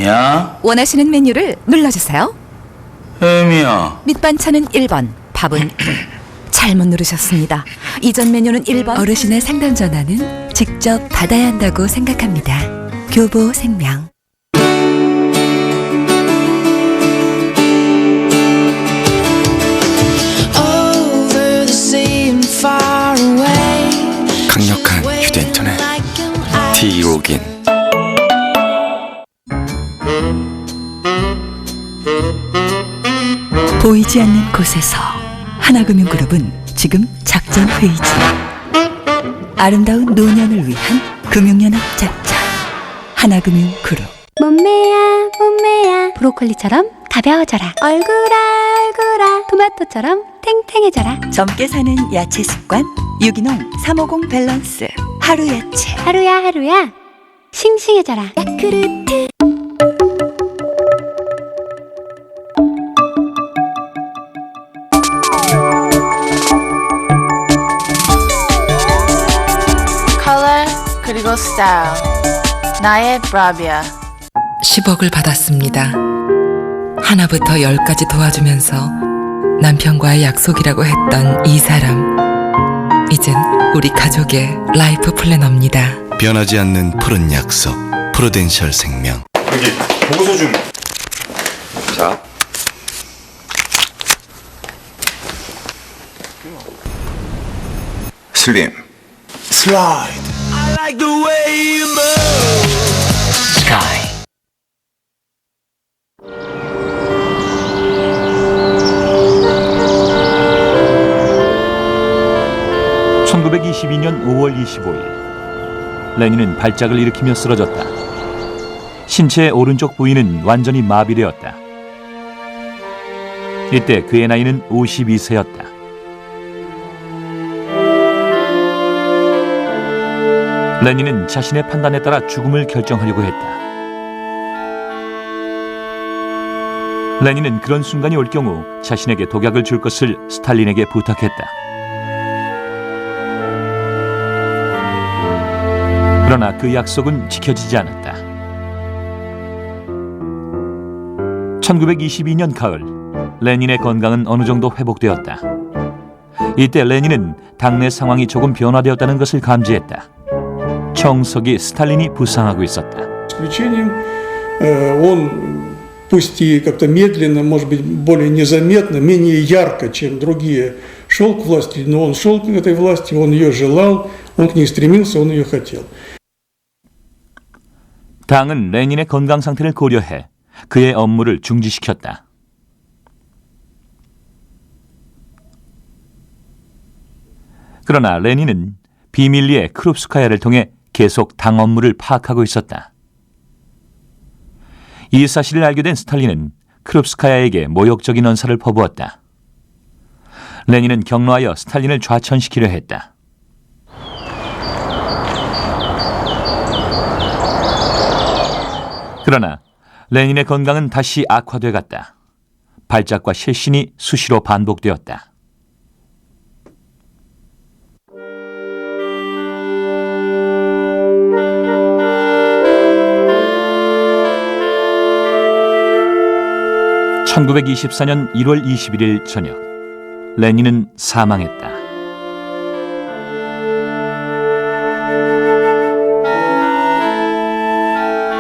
야, 원하시는 메뉴를 눌러주세요. 햄이야. 밑반찬은 1번, 밥은 잘못 누르셨습니다. 이전 메뉴는 1번. 어르신의 상담 전화는 직접 받아야 한다고 생각합니다. 교보생명. 강력한 휴대인터넷 T-로긴. 보이지 않는 곳에서 하나금융그룹은 지금 작전 회의 중. 아름다운 노년을 위한 금융연합 작전. 하나금융그룹. 몸매야 브로콜리처럼 가벼워져라. 얼굴아 토마토처럼 탱탱해져라. 젊게 사는 야채 습관 유기농 350 밸런스 하루 야채. 하루야 싱싱해져라. 야쿠르트. 컬러 그리고 스타일 나의 브라비아. 10억을 받았습니다. 하나부터 10까지 도와주면서 남편과의 약속이라고 했던 이 사람, 이젠 우리 가족의 라이프 플래너입니다. 변하지 않는 푸른 약속, 프루덴셜 생명. 여기 보고서 좀. 자. 슬림. 슬라이드. 스카이. (1922년 5월 25일) 레닌은 발작을 일으키며 쓰러졌다. 신체의 오른쪽 부위는 완전히 마비되었다. 이때 그의 나이는 52세였다. 레닌은 자신의 판단에 따라 죽음을 결정하려고 했다. 레닌은 그런 순간이 올 경우 자신에게 독약을 줄 것을 스탈린에게 부탁했다. 그러나 그 약속은 지켜지지 않았다. 1922년 가을, 레닌의 건강은 어느 정도 회복되었다. 이때 레닌은 당내 상황이 조금 변화되었다는 것을 감지했다. 청석이 스탈린이 부상하고 있었다. Он пусть и как-то медленно, может быть, более незаметно, менее ярко, чем другие, шел к власти, но он шел к этой власти, он ее желал, он к ней стремился, он ее хотел. 당은 레닌의 건강 상태를 고려해 그의 업무를 중지시켰다. 그러나 레닌은 비밀리에 크룹스카야를 통해 계속 당 업무를 파악하고 있었다. 이 사실을 알게 된 스탈린은 크룹스카야에게 모욕적인 언사를 퍼부었다. 레닌은 격노하여 스탈린을 좌천시키려 했다. 그러나 레닌의 건강은 다시 악화돼 갔다. 발작과 실신이 수시로 반복되었다. (1924년 1월 21일) 저녁, 레닌은 사망했다.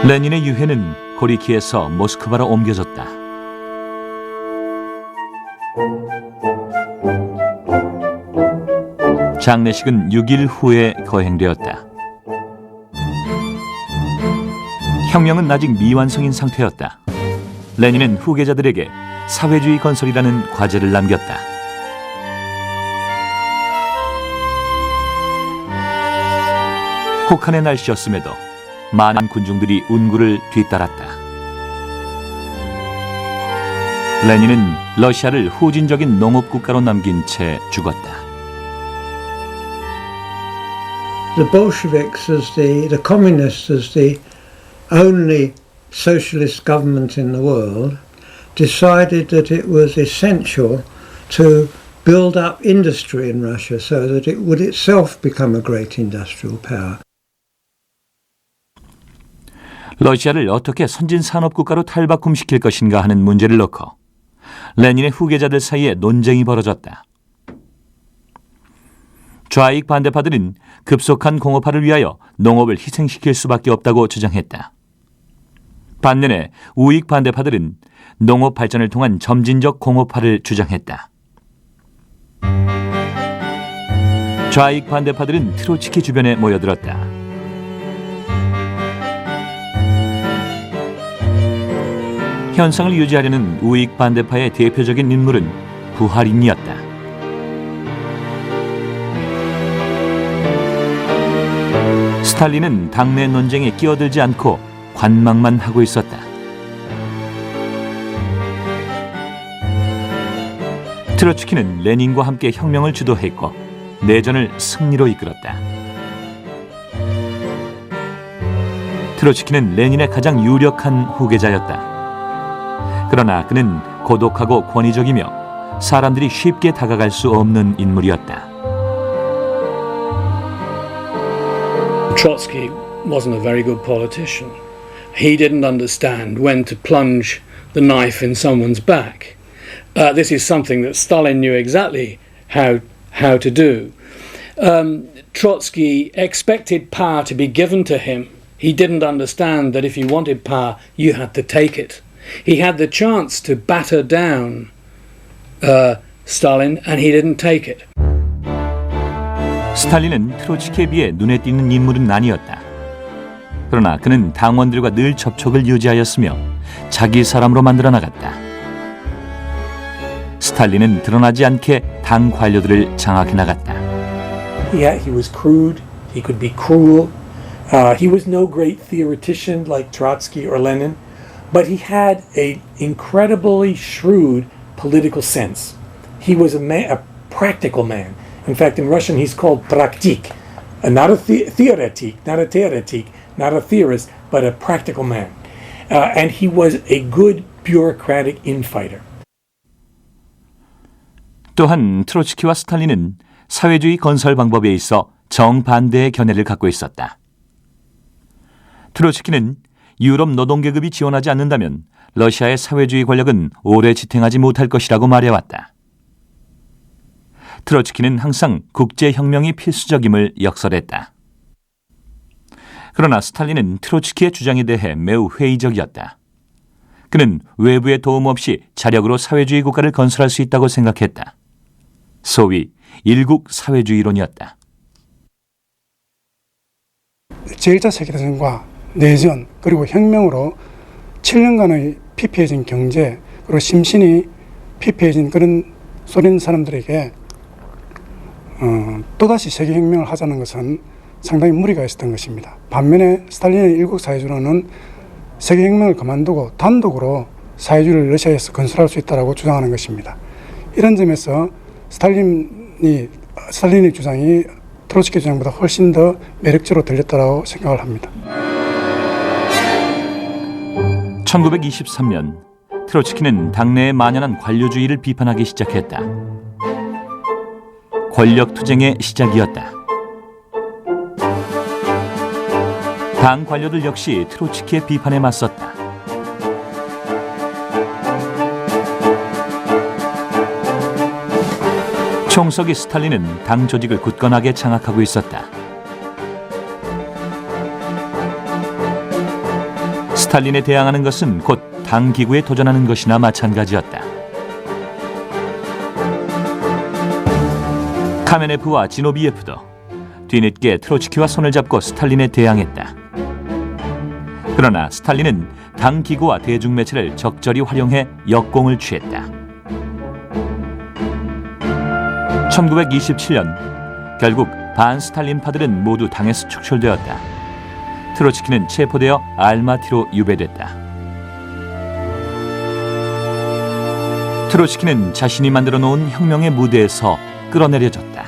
레닌의 유해는 고리키에서 모스크바로 옮겨졌다. 장례식은 6일 후에 거행되었다. 혁명은 아직 미완성인 상태였다. 레닌은 후계자들에게 사회주의 건설이라는 과제를 남겼다. 혹한의 날씨였음에도 많은 군중들이 운구를 뒤따랐다. 레닌은 러시아를 후진적인 농업국가로 남긴 채 죽었다. The Bolsheviks as the communists as the only socialist government in the world decided that it was essential to build up industry in Russia so that it would itself become a great industrial power. 러시아를 어떻게 선진 산업국가로 탈바꿈시킬 것인가 하는 문제를 놓고 레닌의 후계자들 사이에 논쟁이 벌어졌다. 좌익 반대파들은 급속한 공업화를 위하여 농업을 희생시킬 수밖에 없다고 주장했다. 반면에 우익 반대파들은 농업 발전을 통한 점진적 공업화를 주장했다. 좌익 반대파들은 트로츠키 주변에 모여들었다. 현상을 유지하려는 우익 반대파의 대표적인 인물은 부하린이었다. 스탈린은 당내 논쟁에 끼어들지 않고 관망만 하고 있었다. 트로츠키는 레닌과 함께 혁명을 주도했고 내전을 승리로 이끌었다. 트로츠키는 레닌의 가장 유력한 후계자였다. 그러나 그는 고독하고 권위적이며 사람들이 쉽게 다가갈 수 없는 인물이었다. Trotsky wasn't a very good politician. He didn't understand when to plunge the knife in someone's back. This is something that Stalin knew exactly how to do. Trotsky expected power to be given to him. He didn't understand that if you wanted power, you had to take it. He had the chance to batter down Stalin, and he didn't take it. 스탈린은 트로츠키에 비해 눈에 띄는 인물은 아니었다. 그러나 그는 당원들과 늘 접촉을 유지하였으며 자기 사람으로 만들어 나갔다. 스탈린은 드러나지 않게 당 관료들을 장악해 나갔다. He was crude. He could be cruel. He was no great theoretician like Trotsky or Lenin, but he had an incredibly shrewd political sense. He was a practical man. In fact, in Russian, he's called praktik, not a theoretic, not a theorist, but a practical man. And he was a good bureaucratic infighter. 또한 트로츠키와 스탈린은 사회주의 건설 방법에 있어 정반대의 견해를 갖고 있었다. 트로츠키는 유럽 노동계급이 지원하지 않는다면 러시아의 사회주의 권력은 오래 지탱하지 못할 것이라고 말해왔다. 트로츠키는 항상 국제혁명이 필수적임을 역설했다. 그러나 스탈린은 트로츠키의 주장에 대해 매우 회의적이었다. 그는 외부의 도움 없이 자력으로 사회주의 국가를 건설할 수 있다고 생각했다. 소위 일국 사회주의론이었다. 제1차 세계대전과 내전 그리고 혁명으로 7년간의 피폐해진 경제 그리고 심신이 피폐해진 그런 소련 사람들에게 또다시 세계혁명을 하자는 것은 상당히 무리가 있었던 것입니다. 반면에 스탈린의 일국 사회주의론은 세계혁명을 그만두고 단독으로 사회주의를 러시아에서 건설할 수 있다고 주장하는 것입니다. 이런 점에서 스탈린의 주장이 트로츠키 주장보다 훨씬 더 매력적으로 들렸다고 생각을 합니다. 1923년 트로츠키는 당내에 만연한 관료주의를 비판하기 시작했다. 권력투쟁의 시작이었다. 당 관료들 역시 트로츠키의 비판에 맞섰다. 총석이 스탈린은 당 조직을 굳건하게 장악하고 있었다. 스탈린에 대항하는 것은 곧 당 기구에 도전하는 것이나 마찬가지였다. 카메네프와 지노비예프도 뒤늦게 트로츠키와 손을 잡고 스탈린에 대항했다. 그러나 스탈린은 당 기구와 대중매체를 적절히 활용해 역공을 취했다. 1927년 결국 반스탈린파들은 모두 당에서 축출되었다. 트로츠키는 체포되어 알마티로 유배됐다. 트로츠키는 자신이 만들어 놓은 혁명의 무대에서 끌어내려졌다.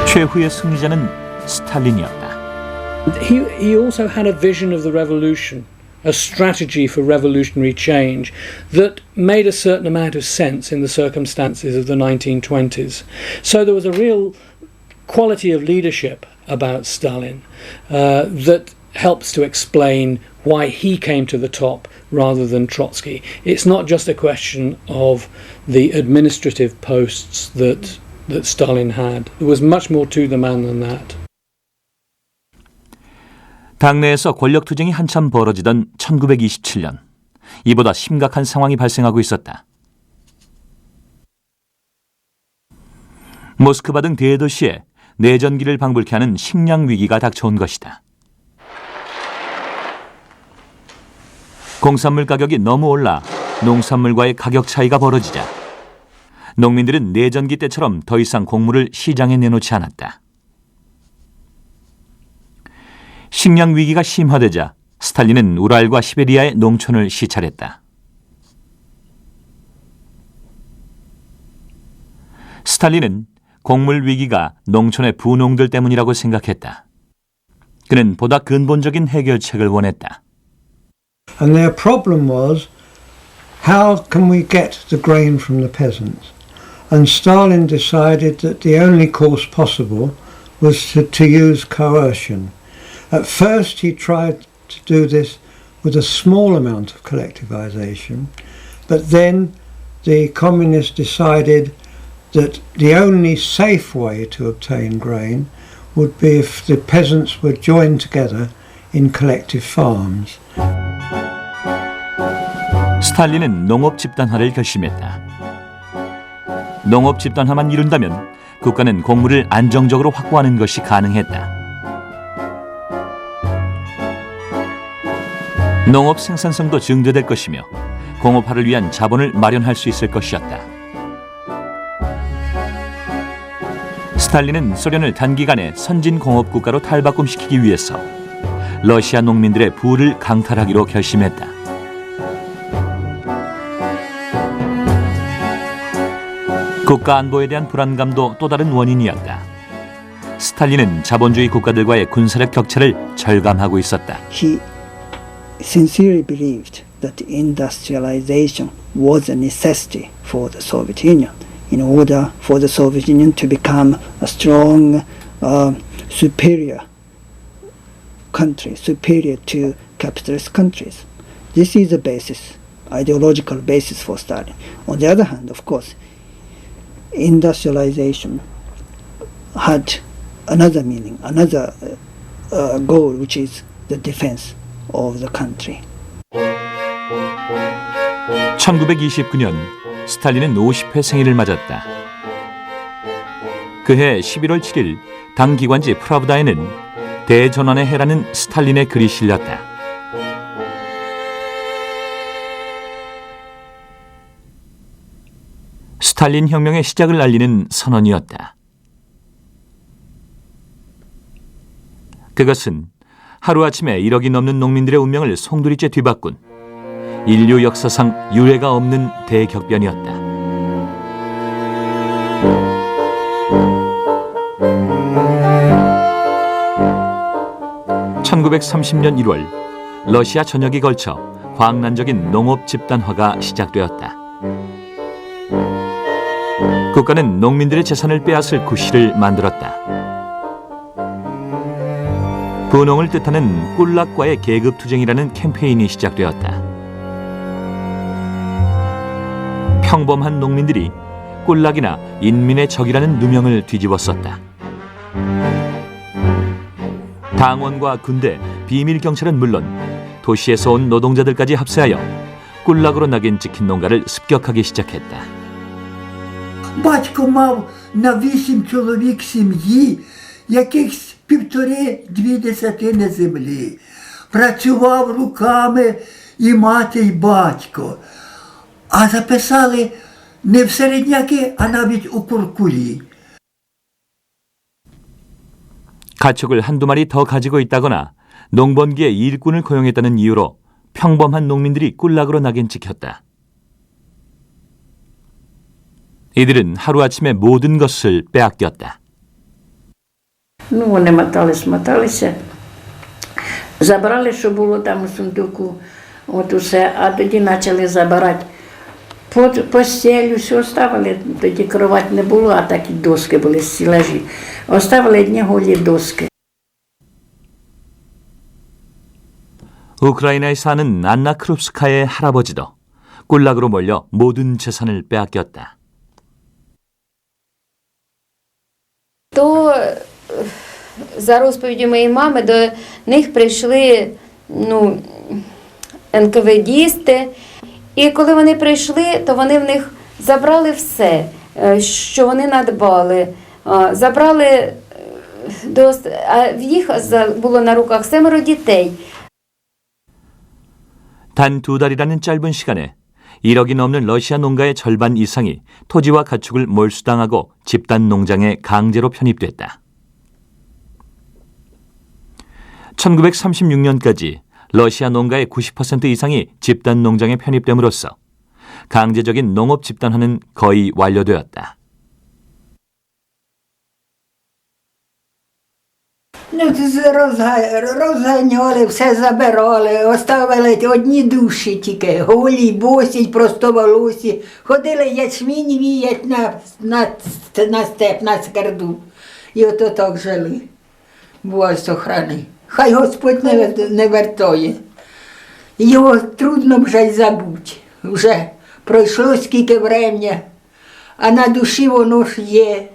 최후의 승리자는 스탈린이었다. He also had a vision of the revolution, a strategy for revolutionary change that made a certain amount of sense in the circumstances of the 1920s. So there was a real quality of leadership about Stalin that helps to explain why he came to the top rather than Trotsky. It's not just a question of the administrative posts that Stalin had. There was much more to the man than that. 당내에서 권력 투쟁이 한참 벌어지던 1927년, 이보다 심각한 상황이 발생하고 있었다. 모스크바 등 대도시에 내전기를 방불케 하는 식량 위기가 닥쳐온 것이다. 공산물 가격이 너무 올라 농산물과의 가격 차이가 벌어지자 농민들은 내전기 때처럼 더 이상 곡물을 시장에 내놓지 않았다. 식량 위기가 심화되자 스탈린은 우랄과 시베리아의 농촌을 시찰했다. 스탈린은 곡물 위기가 농촌의 부농들 때문이라고 생각했다. 그는 보다 근본적인 해결책을 원했다. And their problem was, how can we get the grain from the peasants? And Stalin decided that the only course possible was to use coercion. At first he tried to do this with a small amount of collectivization, but then the communists decided that the only safe way to obtain grain would be if the peasants were joined together in collective farms. 스탈린은 농업 집단화를 결심했다. 농업 집단화만 이룬다면 국가는 곡물을 안정적으로 확보하는 것이 가능했다. 농업 생산성도 증대될 것이며 공업화를 위한 자본을 마련할 수 있을 것이었다. 스탈린은 소련을 단기간에 선진 공업 국가로 탈바꿈시키기 위해서 러시아 농민들의 부를 강탈하기로 결심했다. 국가 안보에 대한 불안감도 또 다른 원인이었다. 스탈린은 자본주의 국가들과의 군사력 격차를 절감하고 있었다. He sincerely believed that industrialization was a necessity for the Soviet Union in order for the Soviet Union to become a strong, superior country, superior to capitalist countries. This is the basis, ideological basis for Stalin. On the other hand, of course, industrialization had another meaning, another goal, which is the defense of the country. 1929년 스탈린은 50회 생일을 맞았다. 그해 11월 7일 당 기관지 프라브다에는 대전환의 해라는 스탈린의 글이 실렸다. 스탈린 혁명의 시작을 알리는 선언이었다. 그것은 하루아침에 1억이 넘는 농민들의 운명을 송두리째 뒤바꾼 인류 역사상 유례가 없는 대격변이었다. 1930년 1월 러시아 전역에 걸쳐 광란적인 농업 집단화가 시작되었다. 국가는 농민들의 재산을 빼앗을 구실을 만들었다. 분홍을 뜻하는 꿀락과의 계급투쟁이라는 캠페인이 시작되었다. 평범한 농민들이 꿀락이나 인민의 적이라는 누명을 뒤집었었다. 당원과 군대, 비밀경찰은 물론 도시에서 온 노동자들까지 합세하여 꿀락으로 낙인 찍힌 농가를 습격하기 시작했다. Батько мав на 8 чоловік сім'ї, якихось 1,5-2 десятини землі. Працював руками і мати, і батько. А записали не в середняки, а навіть у куркулі. 가축을 한두 마리 더 가지고 있다거나 농번기에 일꾼을 고용했다는 이유로 평범한 농민들이 꿀락으로 낙인 찍혔다. 이들은 하루아침에 모든 것을 빼앗겼다. Ну, вони моталися. Забрали, що було там у сундуку, от усе, а тоді почали забирати Постелю все оставили, тоді кровать не було, а такі доски були, стелажі. Оставили одні голі доски. 우크라이나에 사는 안나 크룹스카의 할아버지도 굴락으로 몰려 모든 재산을 빼앗겼다. То за розповіддю моєї мами до них прийшли НКВДісти. І коли вони прийшли, то вони в них забрали все, що вони надбали. Забрали, а в їх було на руках 7 дітей. 단 2달이라는 짧은 시간에 1억이 넘는 러시아 농가의 절반 이상이 토지와 가축을 몰수당하고 집단 농장에 강제로 편입됐다. 1936년까지 러시아 농가의 90% 이상이 집단 농장에 편입됨으로써 강제적인 농업 집단화는 거의 완료되었다. Розганяли, все забирали, оставили одні душі тільки, голі, босі, простоволосі. Ходили ячмінь віять на степ, на скарду. І ото так жили. Боже сохрани. Хай Господь не вертає. Його трудно вже й забути. Вже пройшло скільки времени, а на душі воно ж є.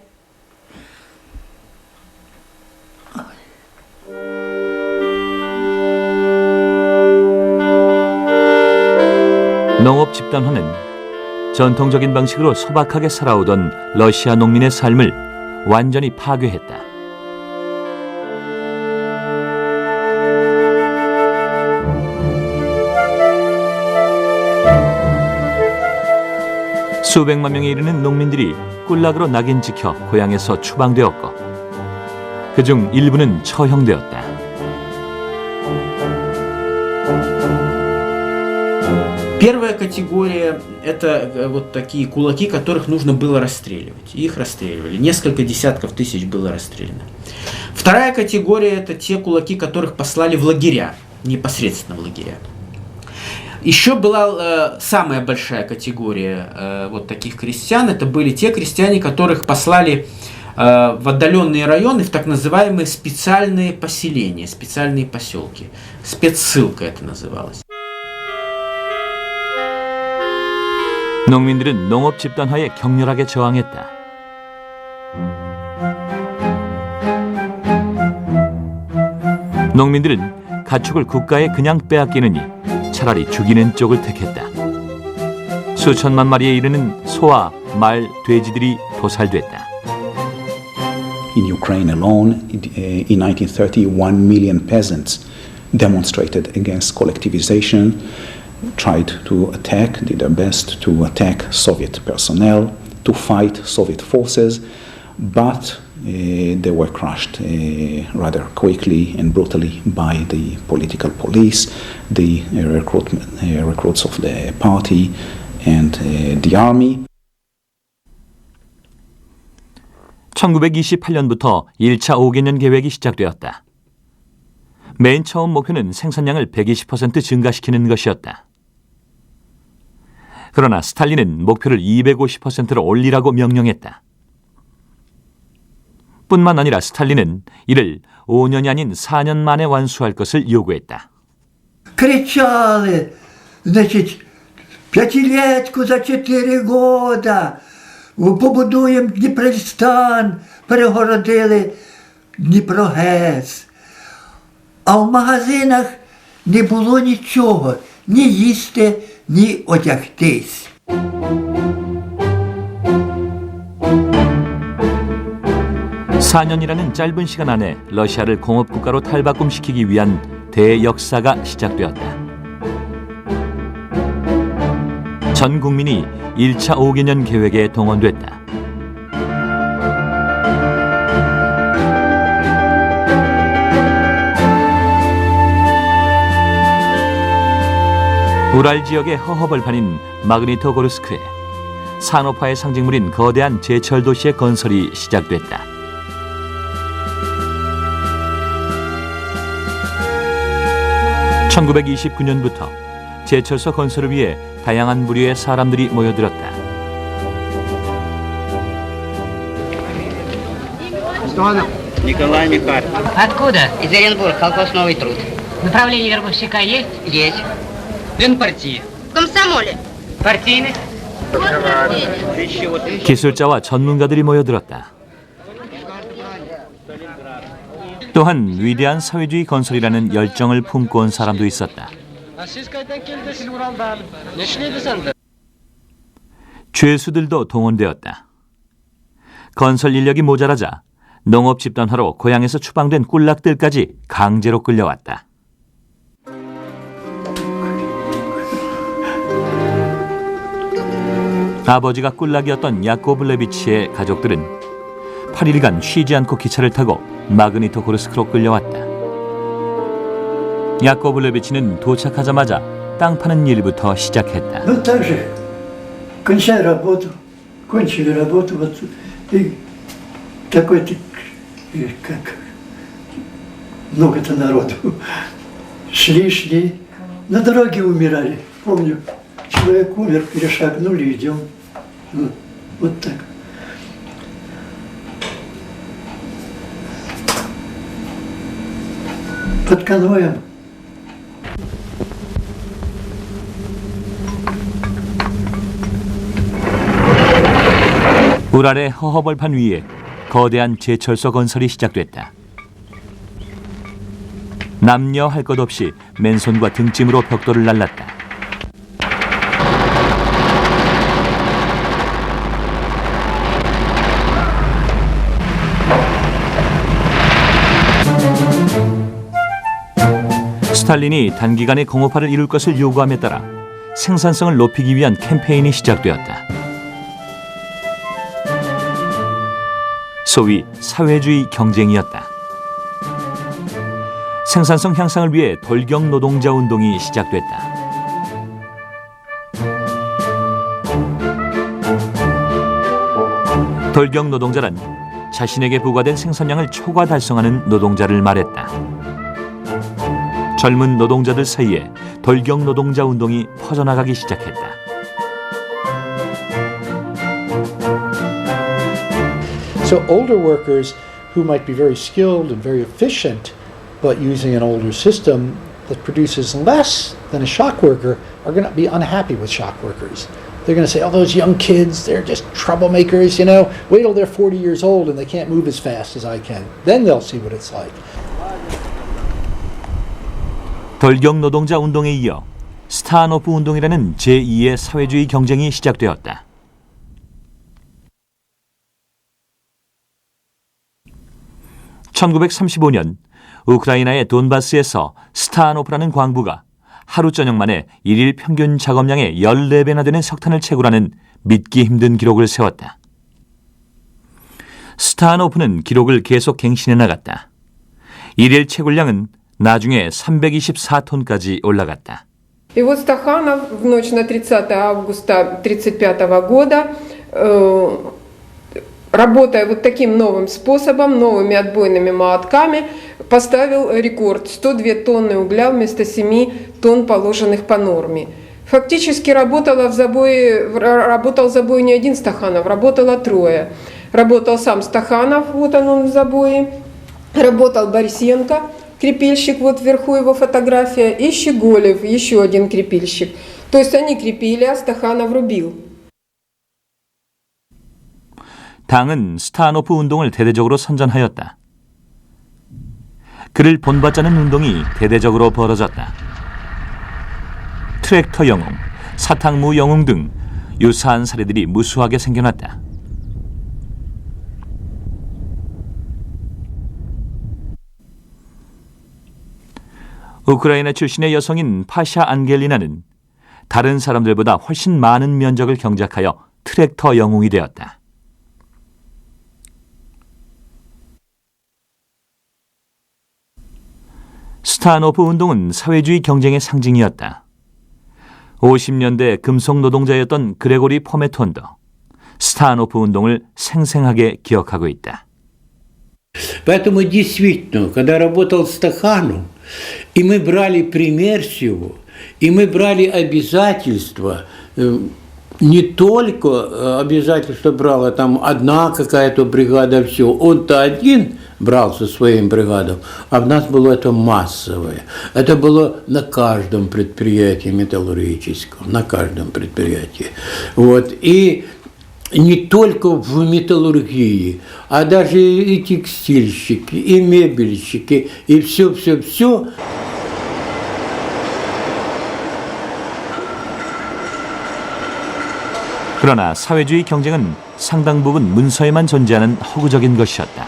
농업 집단화는 전통적인 방식으로 소박하게 살아오던 러시아 농민의 삶을 완전히 파괴했다. 수백만 명에 이르는 농민들이 꿀락으로 낙인 찍혀 고향에서 추방되었고 그중 일부는 처형되었다. Первая категория – это вот такие кулаки, которых нужно было расстреливать. Их расстреливали. Несколько десятков тысяч было расстреляно. Вторая категория – это те кулаки, которых послали в лагеря, непосредственно в лагеря. Еще была самая большая категория вот таких крестьян. Это были те крестьяне, которых послали в отдаленные районы, в так называемые специальные поселения, специальные поселки. Спецссылка это называлось. 농민들은 농업 집단화에 격렬하게 저항했다. 농민들은 가축을 국가에 그냥 빼앗기느니 차라리 죽이는 쪽을 택했다. 수천만 마리에 이르는 소와 말, 돼지들이 도살됐다. In Ukraine alone, in 1930, 1 million peasants demonstrated against collectivization, tried to attack, did their best to attack Soviet personnel, to fight Soviet forces, but they were crushed rather quickly and brutally by the political police, the recruits of the party and the army. 1928년부터 1차 5개년 계획이 시작되었다. 맨 처음 목표는 생산량을 120% 증가시키는 것이었다. 그러나 스탈린은 목표를 250%로 올리라고 명령했다. 뿐만 아니라 스탈린은 이를 5년이 아닌 4년 만에 완수할 것을 요구했다. Кричали, значить, п'ятилетку за 4 года, побудуємо Дніпростан, перегородили Дніпрогес. А в магазинах не було нічого, ні їсти, ні одягтись. (4년이라는) 짧은 시간 안에 러시아를 공업국가로 탈바꿈시키기 위한 대역사가 시작되었다. 전 국민이 1차 5개년 계획에 동원됐다. 우랄 지역의 허허벌판인 마그니토고르스크에 산업화의 상징물인 거대한 제철 도시의 건설이 시작됐다. (1929년부터) 제철소 건설을 위해 다양한 부류의 사람들이 모여들었다. Николай Михайлович. Откуда? Из Оренбурга, колхоз «Новый труд». Направление вербовщика есть? Есть. Сын партии. В комсомоле. Партийный? 기술자와 전문가들이 모여들었다. 또한 위대한 사회주의 건설이라는 열정을 품고 온 사람도 있었다. 죄수들도 동원되었다. 건설 인력이 모자라자 농업 집단화로 고향에서 추방된 꿀락들까지 강제로 끌려왔다. 아버지가 꿀락이었던 야코브 레비치의 가족들은 8일간 쉬지 않고 기차를 타고 마그니토고르스크로 끌려왔다. 야코브 레비치는 도착하자마자 땅 파는 일부터 시작했다. Ну так же, кончили работу, вот и такой-то, как много-то народу. Шли, на дороге умирали. Помню, человек умер, перешагнули, идем. Вот так. Под конвоем. 우랄의 허허벌판 위에 거대한 제철소 건설이 시작됐다. 남녀 할 것 없이 맨손과 등짐으로 벽돌을 날랐다. 스탈린이 단기간에 공업화를 이룰 것을 요구함에 따라 생산성을 높이기 위한 캠페인이 시작되었다. 소위 사회주의 경쟁이었다. 생산성 향상을 위해 돌격 노동자 운동이 시작됐다. 돌격 노동자란 자신에게 부과된 생산량을 초과 달성하는 노동자를 말했다. 젊은 노동자들 사이에 돌격 노동자 운동이 퍼져나가기 시작했다. So older workers who might be very skilled and very efficient, but using an older system that produces less than a shock worker are going to be unhappy with shock workers. They're going to say, oh, those young kids, they're just troublemakers, you know. Wait till they're 40 years old and they can't move as fast as I can. Then they'll see what it's like. 돌격 노동자 운동에 이어 스타노프 운동이라는 제2의 사회주의 경쟁이 시작되었다. (1935년) 우크라이나의 돈바스에서 스타노프라는 광부가 하루 저녁 만에 일일 평균 작업량의 14배나 되는 석탄을 채굴하는 믿기 힘든 기록을 세웠다. 스타노프는 기록을 계속 갱신해 나갔다. 일일 채굴량은 나중에 324톤까지 올라갔다. И вот Стаханов в ночь на 30 августа 1935 года, работая вот таким новым способом, новыми отбойными молотками, поставил рекорд 102 тонны угля вместо 7 тонн, положенных по норме. Фактически работал в забое не один Стаханов, работало трое. Работал сам Стаханов, вот он в забое, работал Борисенко, крепильщик, вот вверху его фотография, и Щеголев, еще один крепильщик. То есть они крепили, а Стаханов рубил. 당은 스타노프 운동을 대대적으로 선전하였다. 그를 본받자는 운동이 대대적으로 벌어졌다. 트랙터 영웅, 사탕무 영웅 등 유사한 사례들이 무수하게 생겨났다. 우크라이나 출신의 여성인 파샤 안겔리나는 다른 사람들보다 훨씬 많은 면적을 경작하여 트랙터 영웅이 되었다. 스타노프 운동은 사회주의 경쟁의 상징이었다. 50년대 금속 노동자였던 그레고리 포메톤도 스타노프 운동을 생생하게 기억하고 있다. Поэтому действительно, когда работал Стаханов, и мы брали пример с его, И мы брали обязательства, не только обязательства брала там одна какая-то бригада, все. Он-то один брал со своим бригадом, а в нас было это массовое. Это было на каждом предприятии металлургическом, на каждом предприятии. Вот. И не только в металлургии, а даже и текстильщики, и мебельщики, и все. 그러나 사회주의 경쟁은 상당 부분 문서에만 존재하는 허구적인 것이었다.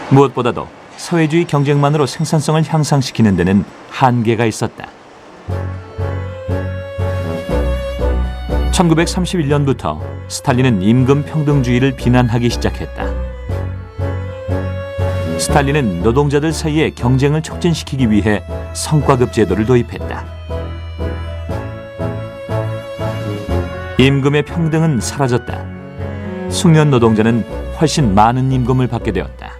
무엇보다도 사회주의 경쟁만으로 생산성을 향상시키는 데는 한계가 있었다. 1931년부터 스탈린은 임금 평등주의를 비난하기 시작했다. 스탈린은 노동자들 사이의 경쟁을 촉진시키기 위해 성과급 제도를 도입했다. 임금의 평등은 사라졌다. 숙련 노동자는 훨씬 많은 임금을 받게 되었다.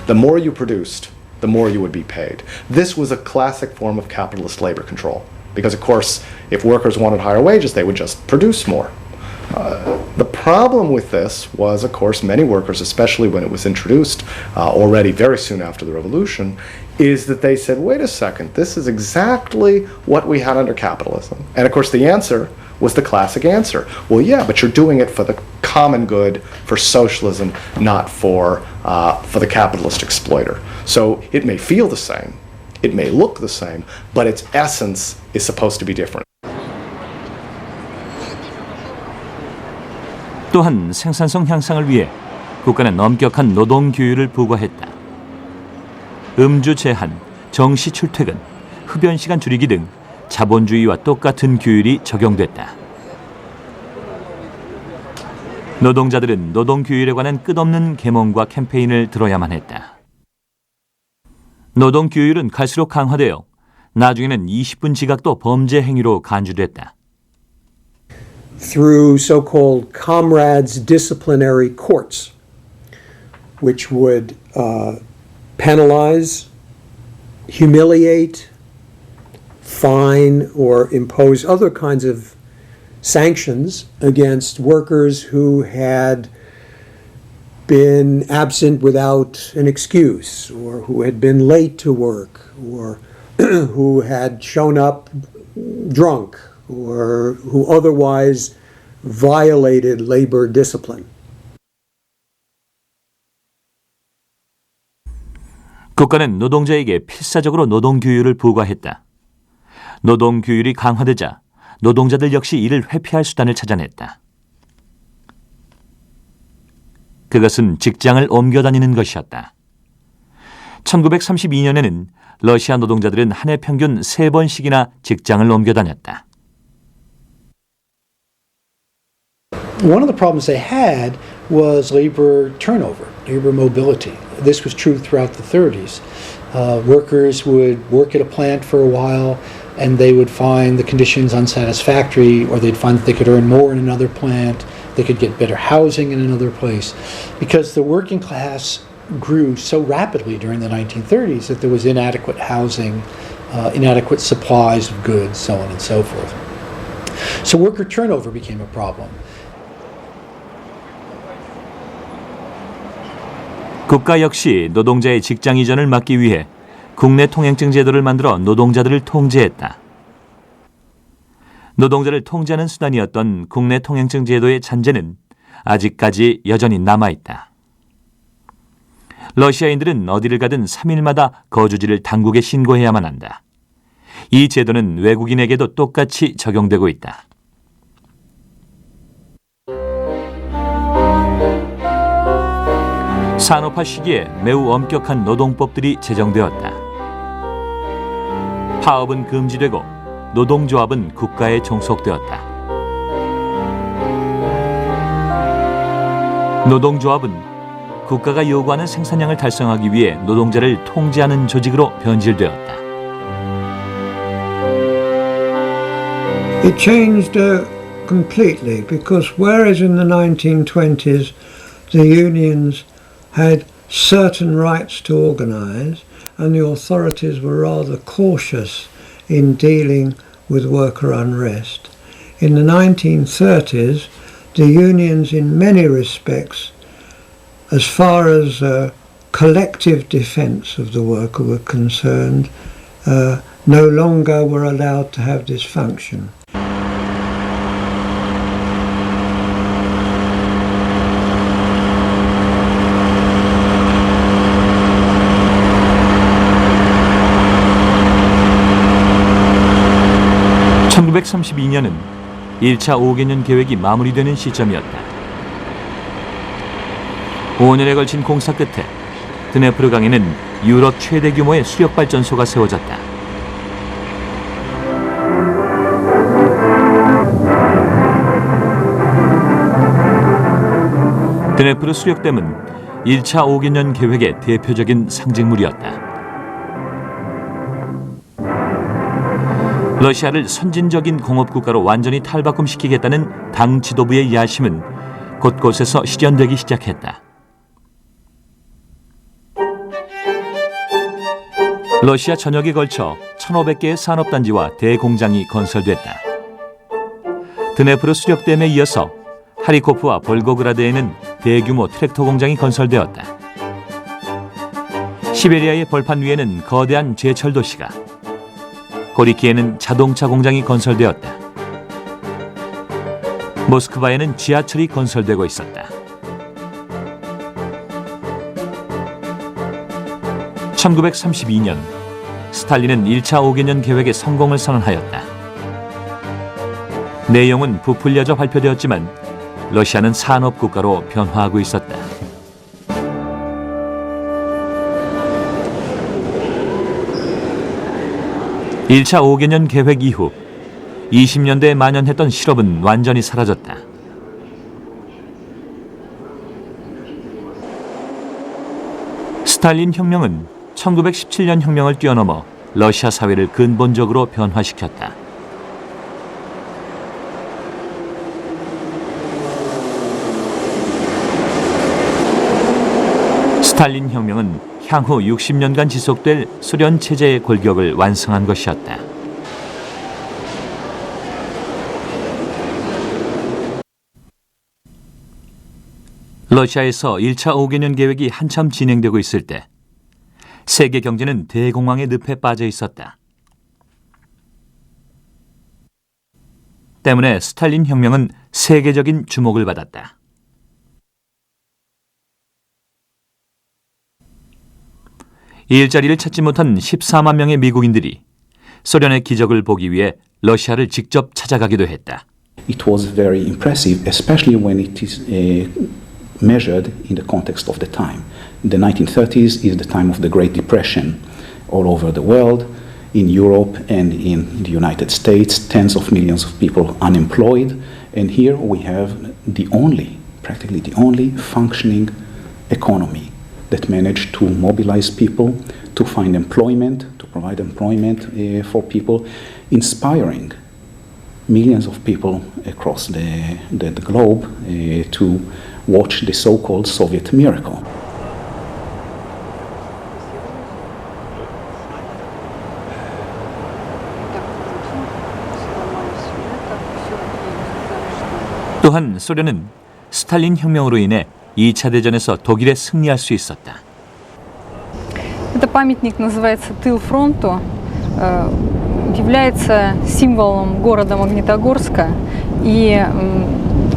The more you produced, the more you would be paid. This was a classic form of capitalist labor control. Because, of course, if workers wanted higher wages, they would just produce more. The problem with this was, of course, many workers, especially when it was introduced already very soon after the revolution, is that they said, wait a second, this is exactly what we had under capitalism. And, of course, the answer was the classic answer. Well, yeah, but you're doing it for the common good, for socialism, not for the capitalist exploiter. So it may feel the same. It may look the same, but its essence is supposed to be different. 또한 생산성 향상을 위해 국가는 엄격한 노동 규율을 부과했다. 음주 제한, 정시 출퇴근, 흡연 시간 줄이기 등 자본주의와 똑같은 규율이 적용됐다. 노동자들은 노동 규율에 관한 끝없는 계몽과 캠페인을 들어야만 했다. 노동 규율은 갈수록 강화되어 나중에는 20분 지각도 범죄 행위로 간주됐다. Through so-called comrades disciplinary courts, which would penalize, humiliate, fine, or impose other kinds of sanctions against workers who had been absent without an excuse, or who had been late to work, or who had shown up drunk, or who otherwise violated labor discipline. 국가는 노동자에게 필사적으로 노동 규율을 부과했다. 노동 규율이 강화되자 노동자들 역시 이를 회피할 수단을 찾아냈다. 그것은 직장을 옮겨 다니는 것이었다. 1932년에는 러시아 노동자들은 한 해 평균 3번씩이나 직장을 옮겨 다녔다. One of the problems they had was labor turnover, labor mobility. This was true throughout the 30s. Workers would work at a plant for a while and they would find the conditions unsatisfactory, or they'd find that they could earn more in another plant, they could get better housing in another place. Because the working class grew so rapidly during the 1930s that there was inadequate housing, inadequate supplies of goods, so on and so forth. So worker turnover became a problem. 국가 역시 노동자의 직장 이전을 막기 위해 국내 통행증 제도를 만들어 노동자들을 통제했다. 노동자를 통제하는 수단이었던 국내 통행증 제도의 잔재는 아직까지 여전히 남아있다. 러시아인들은 어디를 가든 3일마다 거주지를 당국에 신고해야만 한다. 이 제도는 외국인에게도 똑같이 적용되고 있다. 산업화 시기에 매우 엄격한 노동법들이 제정되었다. 파업은 금지되고 노동조합은 국가에 종속되었다. 노동조합은 국가가 요구하는 생산량을 달성하기 위해 노동자를 통제하는 조직으로 변질되었다. It changed completely because whereas in the 1920s the unions had certain rights to organize and the authorities were rather cautious in dealing with worker unrest. In the 1930s, the unions in many respects, as far as collective defence of the worker were concerned, no longer were allowed to have this function. (1932년은) 1차 5개년 계획이 마무리되는 시점이었다. 5년에 걸친 공사 끝에 드네프르강에는 유럽 최대 규모의 수력발전소가 세워졌다. 드네프르 수력댐은 1차 5개년 계획의 대표적인 상징물이었다. 러시아를 선진적인 공업국가로 완전히 탈바꿈시키겠다는 당 지도부의 야심은 곳곳에서 실현되기 시작했다. 러시아 전역에 걸쳐 1,500개의 산업단지와 대공장이 건설됐다. 드네프르 수력댐에 이어서 하리코프와 볼고그라드에는 대규모 트랙터 공장이 건설되었다. 시베리아의 벌판 위에는 거대한 제철 도시가, 고리키에는 자동차 공장이 건설되었다. 모스크바에는 지하철이 건설되고 있었다. 1932년 스탈린은 1차 5개년 계획의 성공을 선언하였다. 내용은 부풀려져 발표되었지만 러시아는 산업국가로 변화하고 있었다. 1차 5개년 계획 이후 20년대에 만연했던 실업은 완전히 사라졌다. 스탈린 혁명은 1917년 혁명을 뛰어넘어 러시아 사회를 근본적으로 변화시켰다. 스탈린 혁명은 향후 60년간 지속될 소련 체제의 골격을 완성한 것이었다. 러시아에서 1차 5개년 계획이 한참 진행되고 있을 때 세계 경제는 대공황의 늪에 빠져 있었다. 때문에 스탈린 혁명은 세계적인 주목을 받았다. 일자리를 찾지 못한 14만 명의 미국인들이 소련의 기적을 보기 위해 러시아를 직접 찾아가기도 했다. It was very impressive, especially when it is measured in the context of the time. The 1930s is the time of the Great Depression all over the world, in Europe and in the United States, tens of millions of people unemployed, and here we have practically the only functioning economy that managed to mobilize people, to find employment, to provide employment for people, inspiring millions of people across the globe to watch the so-called Soviet miracle. 또한 소련은 스탈린 혁명으로 인해 2차 대전에서 독일에 승리할 수 있었다. Это памятник называется «Тыл фронту», является символом города Магнитогорска и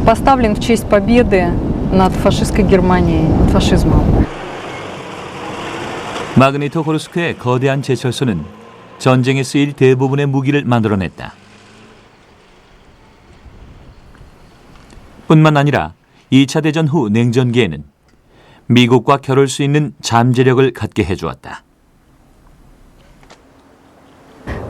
поставлен в честь победы над фашистской Германией, над фашизмом. 마그니토고르스크의 거대한 제철소는 전쟁에 쓰일 대부분의 무기를 만들어냈다. 뿐만 아니라 2차 대전 후 냉전기에는 미국과 겨룰 수 있는 잠재력을 갖게 해주었다.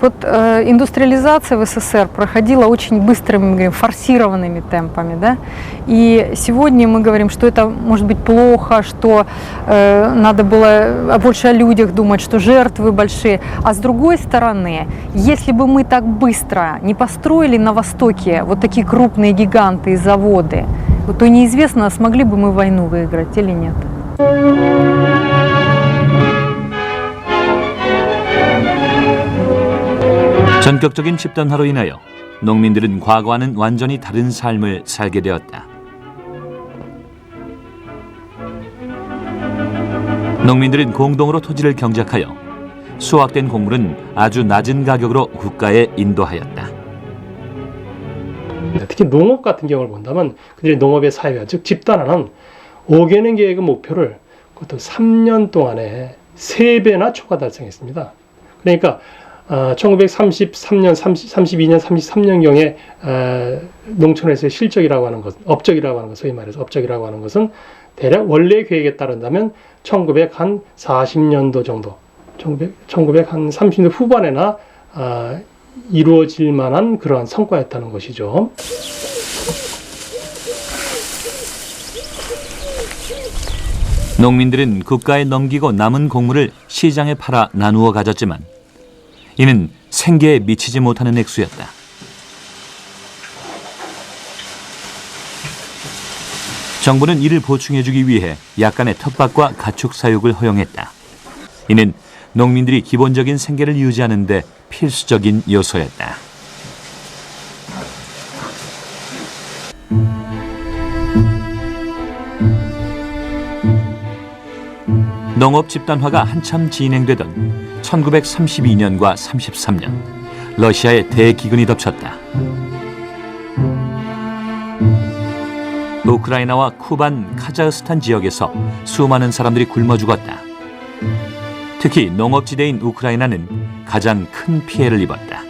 Вот индустриализация в СССР проходила очень быстрыми, мы говорим, форсированными темпами, да? И сегодня мы говорим, что это может быть плохо, что надо было больше о людях думать, что жертвы большие. А с другой стороны, если бы мы так быстро не построили на Востоке вот такие крупные гиганты и заводы, то неизвестно, смогли бы мы войну выиграть или нет. 전격적인 집단화로 인하여 농민들은 과거와는 완전히 다른 삶을 살게 되었다. 농민들은 공동으로 토지를 경작하여 수확된 곡물은 아주 낮은 가격으로 국가에 인도하였다. 특히 농업 같은 경우를 본다면 그들이 농업의 사회화, 즉 집단화는 5개년 계획의 목표를 그것도 3년 동안에 3배나 초과 달성했습니다. 그러니까 1933년, 32년, 33년경에 농촌에서의 실적이라고 하는 것, 업적이라고 하는 것, 소위 말해서 업적이라고 하는 것은 대략 원래 계획에 따른다면 1940년도 정도, 1930년도 후반에나 이루어질 만한 그러한 성과였다는 것이죠. 농민들은 국가에 넘기고 남은 곡물을 시장에 팔아 나누어 가졌지만 이는 생계에 미치지 못하는 액수였다. 정부는 이를 보충해주기 위해 약간의 텃밭과 가축 사육을 허용했다. 이는 농민들이 기본적인 생계를 유지하는 데 필수적인 요소였다. 농업 집단화가 한참 진행되던 1932년과 33년, 러시아의 대기근이 덮쳤다. 우크라이나와 쿠반, 카자흐스탄 지역에서 수많은 사람들이 굶어 죽었다. 특히 농업지대인 우크라이나는 가장 큰 피해를 입었다.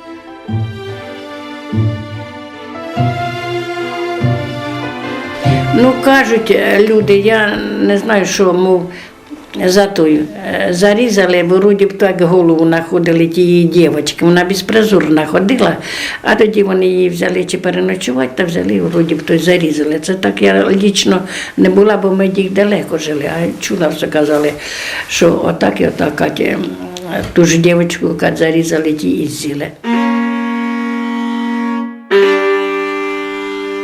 Ну, кажуть люди, я не знаю, що, мов, зарізали, вроді б так голову знаходили тієї дівчинки. Вона безпризорна ходила, а тоді вони її взяли чи переночувати, та взяли, вроді б, то зарізали. Це так я лічно не була, бо ми їх далеко жили, а чула, все казали, що отак і отак, ту ж дівчинку, яку зарізали, ті і з'їли.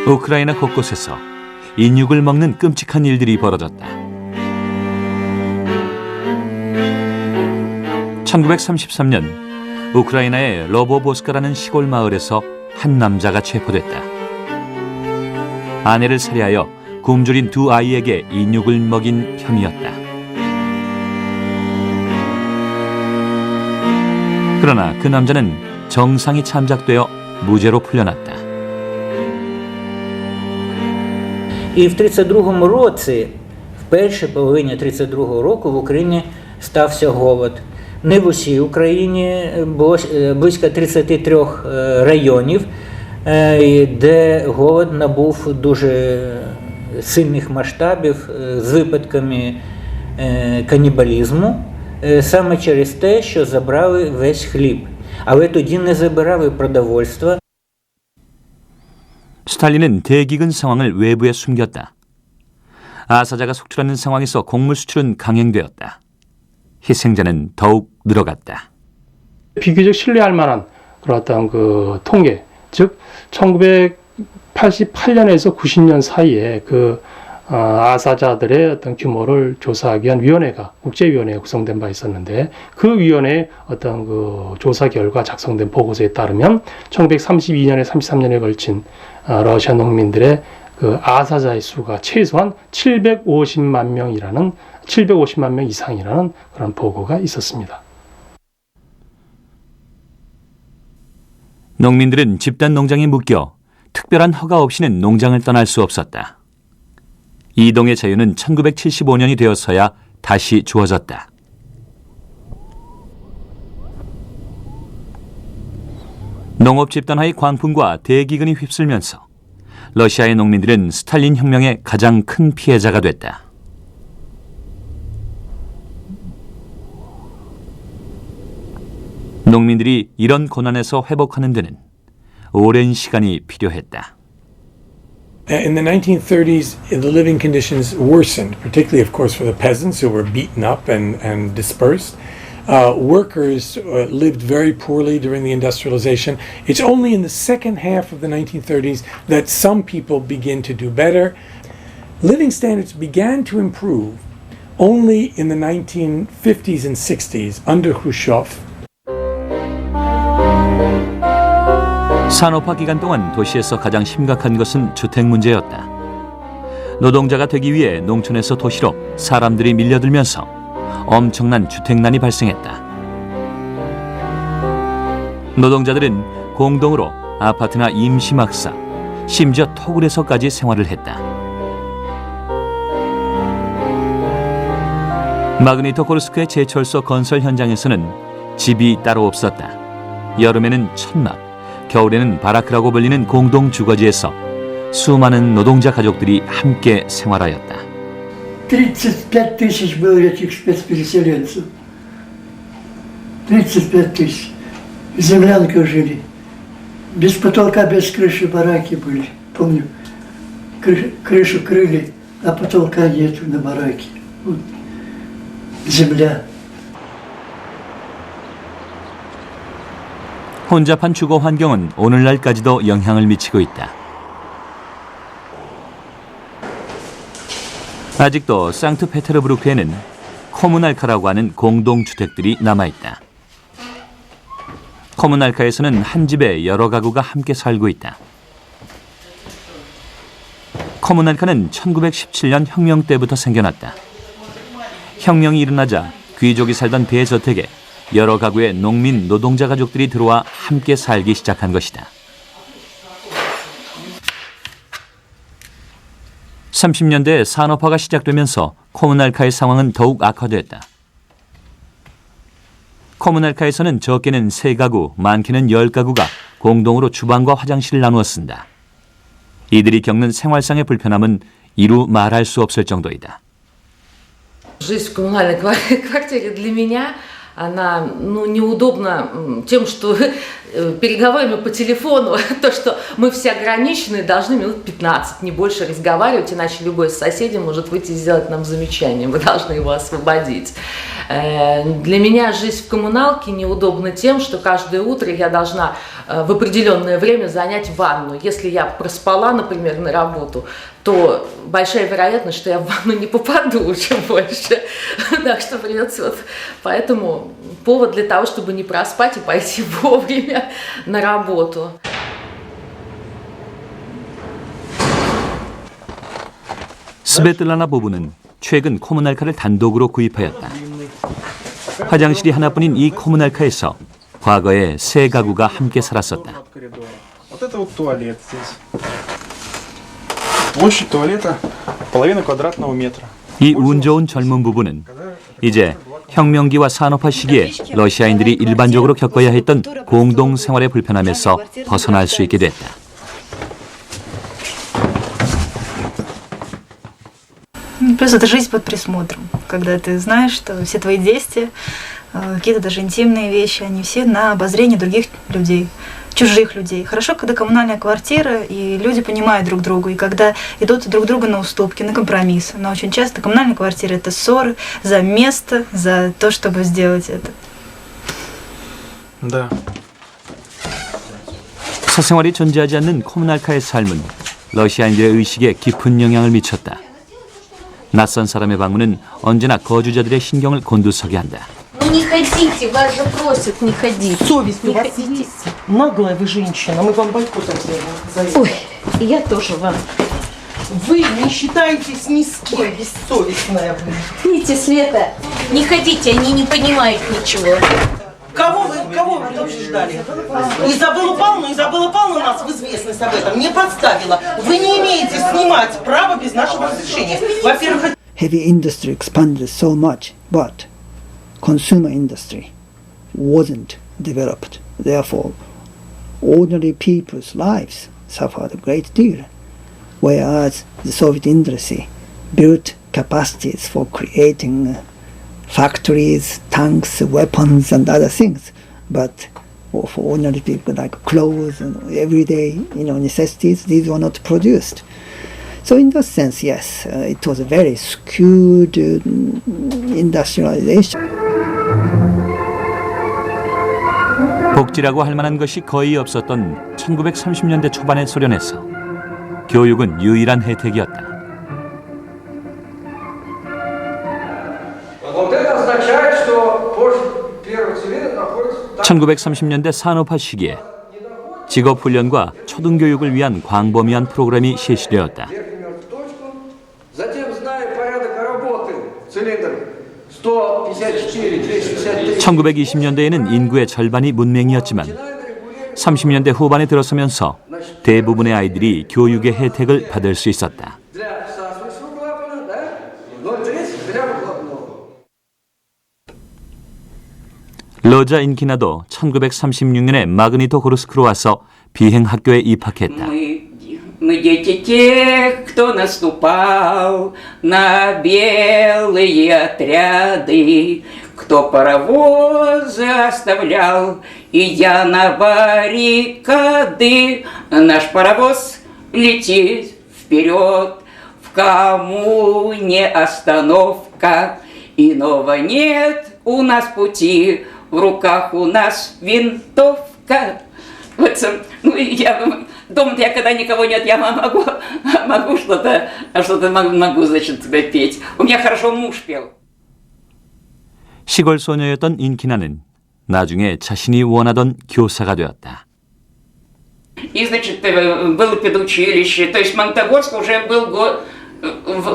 우크라이나 곳곳에서 인육을 먹는 끔찍한 일들이 벌어졌다. 1933년 우크라이나의 로보보스카라는 시골 마을에서 한 남자가 체포됐다. 아내를 살해하여 굶주린 두 아이에게 인육을 먹인 혐의였다. 그러나 그 남자는 정상이 참작되어 무죄로 풀려났다. І в 32-му році, в першій половині 32-го року в Україні стався голод. Не в усій Україні, близько 33 районів, де голод набув дуже сильних масштабів з випадками канібалізму, саме через те, що забрали весь хліб. Але тоді не забирали продовольства. 스탈린은 대기근 상황을 외부에 숨겼다. 아사자가 속출하는 상황에서 곡물 수출은 강행되었다. 희생자는 더욱 늘어갔다. 비교적 신뢰할 만한 그런 어떤 그 통계, 즉 1988년에서 90년 사이에 그 아사자들의 어떤 규모를 조사하기 위한 위원회가 국제위원회가 구성된 바 있었는데 그 위원회의 어떤 그 조사 결과 작성된 보고서에 따르면 1932년에 33년에 걸친 러시아 농민들의 그 아사자의 수가 최소한 750만 명 이상이라는 그런 보고가 있었습니다. 농민들은 집단 농장에 묶여 특별한 허가 없이는 농장을 떠날 수 없었다. 이동의 자유는 1975년이 되어서야 다시 주어졌다. 농업 집단화의 광풍과 대기근이 휩쓸면서 러시아의 농민들은 스탈린 혁명의 가장 큰 피해자가 됐다. 농민들이 이런 고난에서 회복하는 데는 오랜 시간이 필요했다. In the 1930s, the living conditions worsened, particularly, of course, for the peasants who were beaten up and dispersed. Workers lived very poorly during the industrialization. It's only in the second half of the 1930s that some people begin to do better. Living standards began to improve only in the 1950s and 60s under Khrushchev. 산업화 기간 동안 도시에서 가장 심각한 것은 주택 문제였다. 노동자가 되기 위해 농촌에서 도시로 사람들이 밀려들면서 엄청난 주택난이 발생했다. 노동자들은 공동으로 아파트나 임시막사, 심지어 토굴에서까지 생활을 했다. 마그니토고르스크의 제철소 건설 현장에서는 집이 따로 없었다. 여름에는 천막, 겨울에는 바라크라고 불리는 공동 주거지에서 수많은 노동자 가족들이 함께 생활하였다. 35 тысяч было этих спецпереселенцев. 35 тысяч. В землянках жили. Без потолка, без крыши бараки были. Помню, крышу крыли, а потолка нету на бараке. Вот. Земля. 혼잡한 주거 환경은 오늘날까지도 영향을 미치고 있다. 아직도 상트페테르부르크에는 코문알카라고 하는 공동주택들이 남아있다. 코문알카에서는 한 집에 여러 가구가 함께 살고 있다. 코문알카는 1917년 혁명 때부터 생겨났다. 혁명이 일어나자 귀족이 살던 대저택에 여러 가구의 농민, 노동자 가족들이 들어와 함께 살기 시작한 것이다. 30년대 산업화가 시작되면서 코문알카의 상황은 더욱 악화됐다. 코문알카에서는 적게는 3가구, 많게는 10가구가 공동으로 주방과 화장실을 나누어 쓴다. 이들이 겪는 생활상의 불편함은 이루 말할 수 없을 정도이다. Жизнь в коммунальной квартире для меня, она неудобна тем, что переговорами по телефону, то, что мы все ограничены, должны минут 15, не больше разговаривать, иначе любой из соседей может выйти и сделать нам замечание, мы должны его освободить. Для меня жизнь в коммуналке неудобна тем, что каждое утро я должна в определенное время занять ванну. Если я проспала, например, на работу, то большая вероятность, что я в ванну не попаду уже больше. Так что придется вот... Поэтому повод для того, чтобы не проспать и пойти вовремя на работу. 스베틀라나 부부는 최근 코문알카를 단독으로 구입하였다. 화장실이 하나뿐인 이 코문알카에서 과거에 3가구가 함께 살았었다. Площадь туалета половина квадратного метра. 이 운 좋은 젊은 부부는 이제 혁명기와 산업화 시기에 러시아인들이 일반적으로 겪어야 했던 공동 생활의 불편함에서 벗어날 수 있게 됐다. Плюс это жизнь под присмотром, когда ты знаешь, что все твои действия, какие-то даже интимные вещи, они все на обозрении других людей, чужих людей. Хорошо, когда коммунальная квартира, и люди понимают друг друга, и когда идут друг друга на уступки, на компромиссы. Но очень часто коммунальная квартира – это ссоры за место, за то, чтобы сделать это. Да. 사생활이 존재하지 않는 코문알카의 삶은 러시아인들의 의식에 깊은 영향을 미쳤다. 낯선 사람의 방문은 언제나 거주자들의 신경을 곤두서게 한다. Ну не ходите, вас же просят не ходить. Совесть не у вас ходите. есть? Наглая вы женщина, мы вам бойкот объявим. Ой, и я тоже вам. Вы не считаетесь ни с кем, бессовестная вы. Видите, Света, не ходите, они не понимают ничего. Кого вы там ждали? Изабеллу Павловну нас в известность об этом не подставила. Вы не имеете снимать право без нашего разрешения. Во-первых, Heavy industry expanded so much, but consumer industry wasn't developed. Therefore, ordinary people's lives suffered a great deal, whereas the Soviet industry built capacities for creating factories, tanks, weapons, and other things. But for ordinary people, like clothes and everyday, necessities, these were not produced. So in that sense, yes, it was a very skewed industrialization. 복지라고 할 만한 것이 거의 없었던 1930년대 초반의 소련에서 교육은 유일한 혜택이었다. 1930년대 산업화 시기에 직업훈련과 초등교육을 위한 광범위한 프로그램이 실시되었다. 1920년대에는 인구의 절반이 문맹이었지만 30년대 후반에 들어서면서 대부분의 아이들이 교육의 혜택을 받을 수 있었다. 러자 인키나도 1936년에 마그니토고르스크로 와서 비행학교에 입학했다. Мы дети тех, кто наступал на белые отряды, кто паровозы оставлял, идя на баррикады. Наш паровоз летит вперед, в коммуне остановка, иного нет у нас пути, в руках у нас винтовка. Вот, я дома я когда никого нет, я могу что-то могу, значит, петь. У меня хорошо муж пел. 시골 소녀였던 인키나는 나중에 자신이 원하던 교사가 되었다. И, значит, было педучилище, то есть Магнитогорск уже был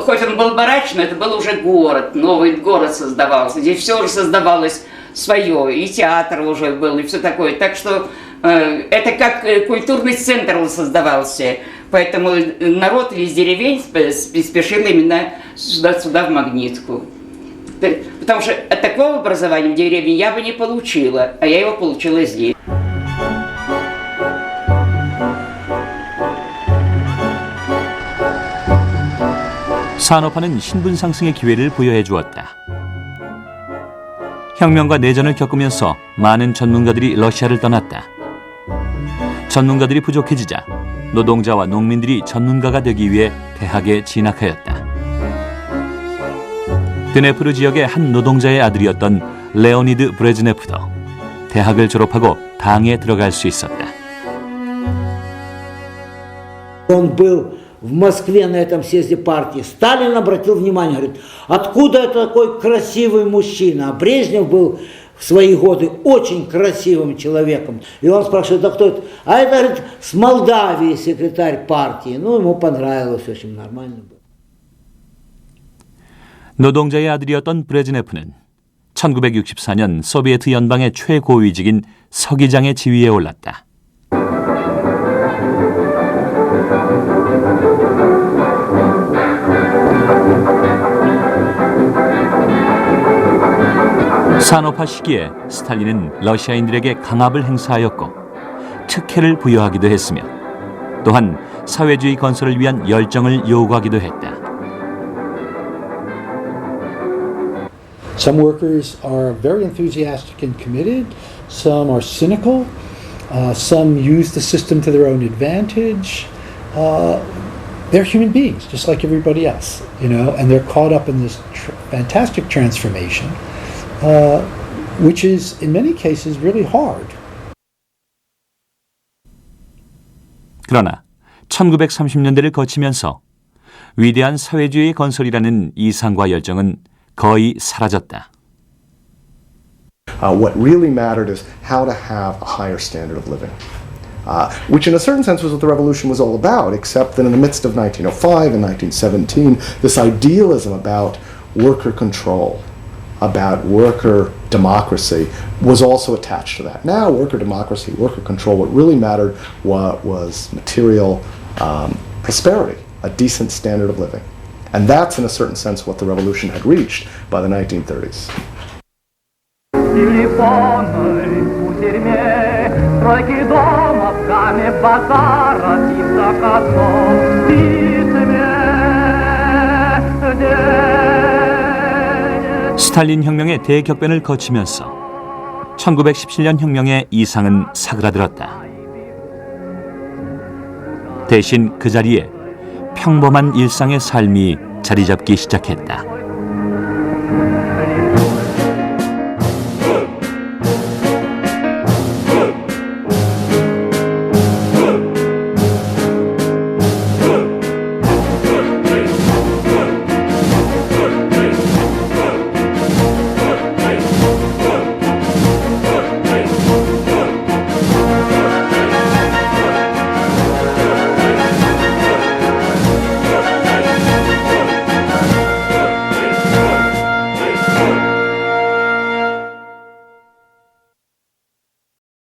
хоть он был барачный, это был уже город, новый город создавался. Здесь все уже создавалось свое, и театр уже был, и все такое. Так что это как культурный центр создавался. Поэтому народ из деревень спешил именно сюда в Магнитку. Потому что от такого образования в деревне я бы не получила, а я его получила здесь. 산업화는 신분 상승의 기회를 부여해 주었다. 혁명과 내전을 겪으면서 많은 전문가들이 러시아를 떠났다. 전문가들이 부족해지자 노동자와 농민들이 전문가가 되기 위해 대학에 진학하였다. 드네프르 지역의 한 노동자의 아들이었던 레오니드 브레즈네프도 대학을 졸업하고 당에 들어갈 수 있었다. Он был в Москве на этом съезде партии. Сталин обратил внимание, говорит, откуда это такой красивый мужчина? А Брежнев был в свои годы очень красивым человеком. И он спрашивает, да кто это? А это, говорит, с Молдавии секретарь партии. Ну, ему понравилось, очень нормально было. 노동자의 아들이었던 브레즈네프는 1964년 소비에트 연방의 최고위직인 서기장의 지위에 올랐다. 산업화 시기에 스탈린은 러시아인들에게 강압을 행사하였고 특혜를 부여하기도 했으며 또한 사회주의 건설을 위한 열정을 요구하기도 했다. Some workers are very enthusiastic and committed. Some are cynical. Some use the system to their own advantage. They're human beings, just like everybody else, and they're caught up in this fantastic transformation, which is, in many cases, really hard. 그러나 1930년대를 거치면서 위대한 사회주의 건설이라는 이상과 열정은 거의 사라졌다. What really mattered is how to have a higher standard of living, which in a certain sense was what the revolution was all about, except that in the midst of 1905 and 1917, this idealism about worker control, about worker democracy, was also attached to that. Now, worker democracy, worker control, what really mattered was material prosperity, a decent standard of living. And that's, in a certain sense, what the revolution had reached by the 1930s. 스탈린 혁명의 대격변을 거치면서 1917년 혁명의 이상은 사그라들었다. 대신 그 자리에 평범한 일상의 삶이 자리 잡기 시작했다.